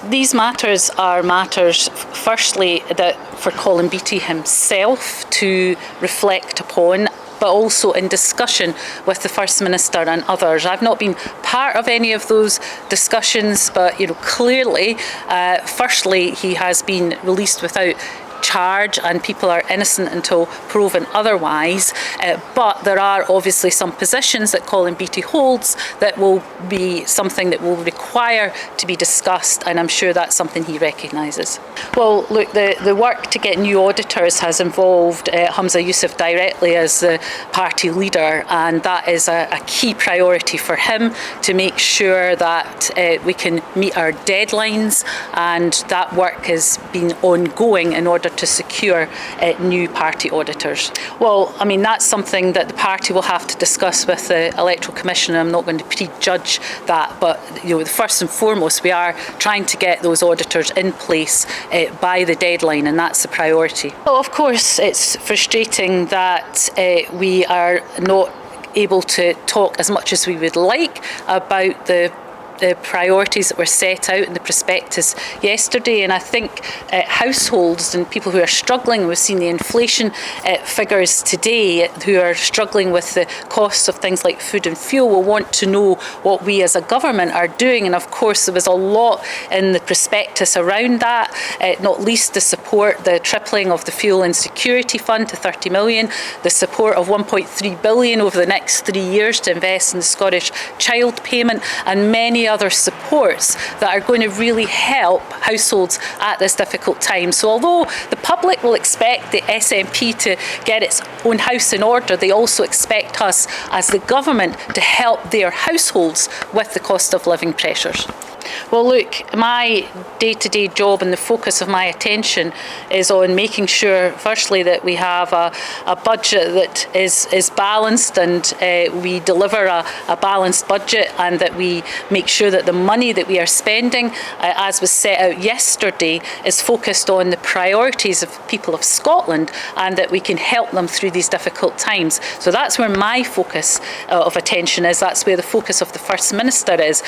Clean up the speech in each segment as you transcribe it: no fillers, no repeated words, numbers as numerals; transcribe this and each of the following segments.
These matters are matters, firstly, that for Colin Beattie himself to reflect upon, but also in discussion with the First Minister and others. I've not been part of any of those discussions, but clearly, firstly, he has been released without charge and people are innocent until proven otherwise, but there are obviously some positions that Colin Beattie holds that will be something that will require to be discussed, and I'm sure that's something he recognises. Well, look, the work to get new auditors has involved Humza Yousaf directly as the party leader, and that is a key priority for him to make sure that we can meet our deadlines, and that work has been ongoing in order to secure new party auditors. Well, I mean, that's something that the party will have to discuss with the Electoral Commission. I'm not going to prejudge that, but first and foremost, we are trying to get those auditors in place by the deadline, and that's the priority. Well, of course, it's frustrating that we are not able to talk as much as we would like about the priorities that were set out in the prospectus yesterday, and I think households and people who are struggling, we've seen the inflation figures today, who are struggling with the costs of things like food and fuel, will want to know what we as a government are doing, and of course there was a lot in the prospectus around that, not least the support, the tripling of the Fuel Insecurity Fund to 30 million, the support of 1.3 billion over the next 3 years to invest in the Scottish Child Payment, and many other supports that are going to really help households at this difficult time. So although the public will expect the SNP to get its own house in order, they also expect us as the government to help their households with the cost of living pressures. Well, look, my day-to-day job and the focus of my attention is on making sure, firstly, that we have a budget that is balanced, and we deliver a balanced budget, and that we make sure that the money that we are spending, as was set out yesterday, is focused on the priorities of people of Scotland, and that we can help them through these difficult times. So that's where my focus of attention is. That's where the focus of the First Minister is.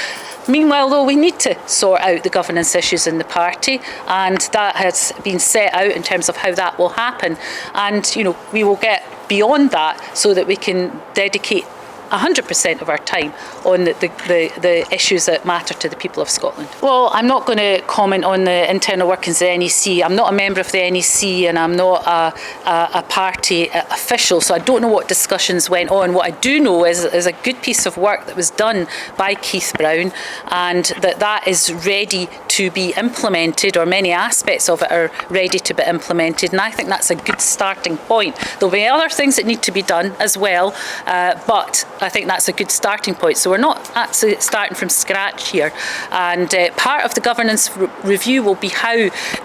Meanwhile, though, we need to sort out the governance issues in the party, and that has been set out in terms of how that will happen, and we will get beyond that so that we can dedicate 100% of our time on the issues that matter to the people of Scotland. Well, I'm not going to comment on the internal workings of the NEC. I'm not a member of the NEC, and I'm not a party official, so I don't know what discussions went on. What I do know is a good piece of work that was done by Keith Brown, and that is ready to be implemented, or many aspects of it are ready to be implemented, and I think that's a good starting point. There'll be other things that need to be done as well, but I think that's a good starting point. So we're not actually starting from scratch here. And part of the governance review will be how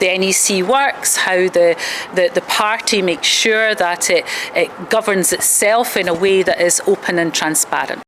the NEC works, how the party makes sure that it governs itself in a way that is open and transparent.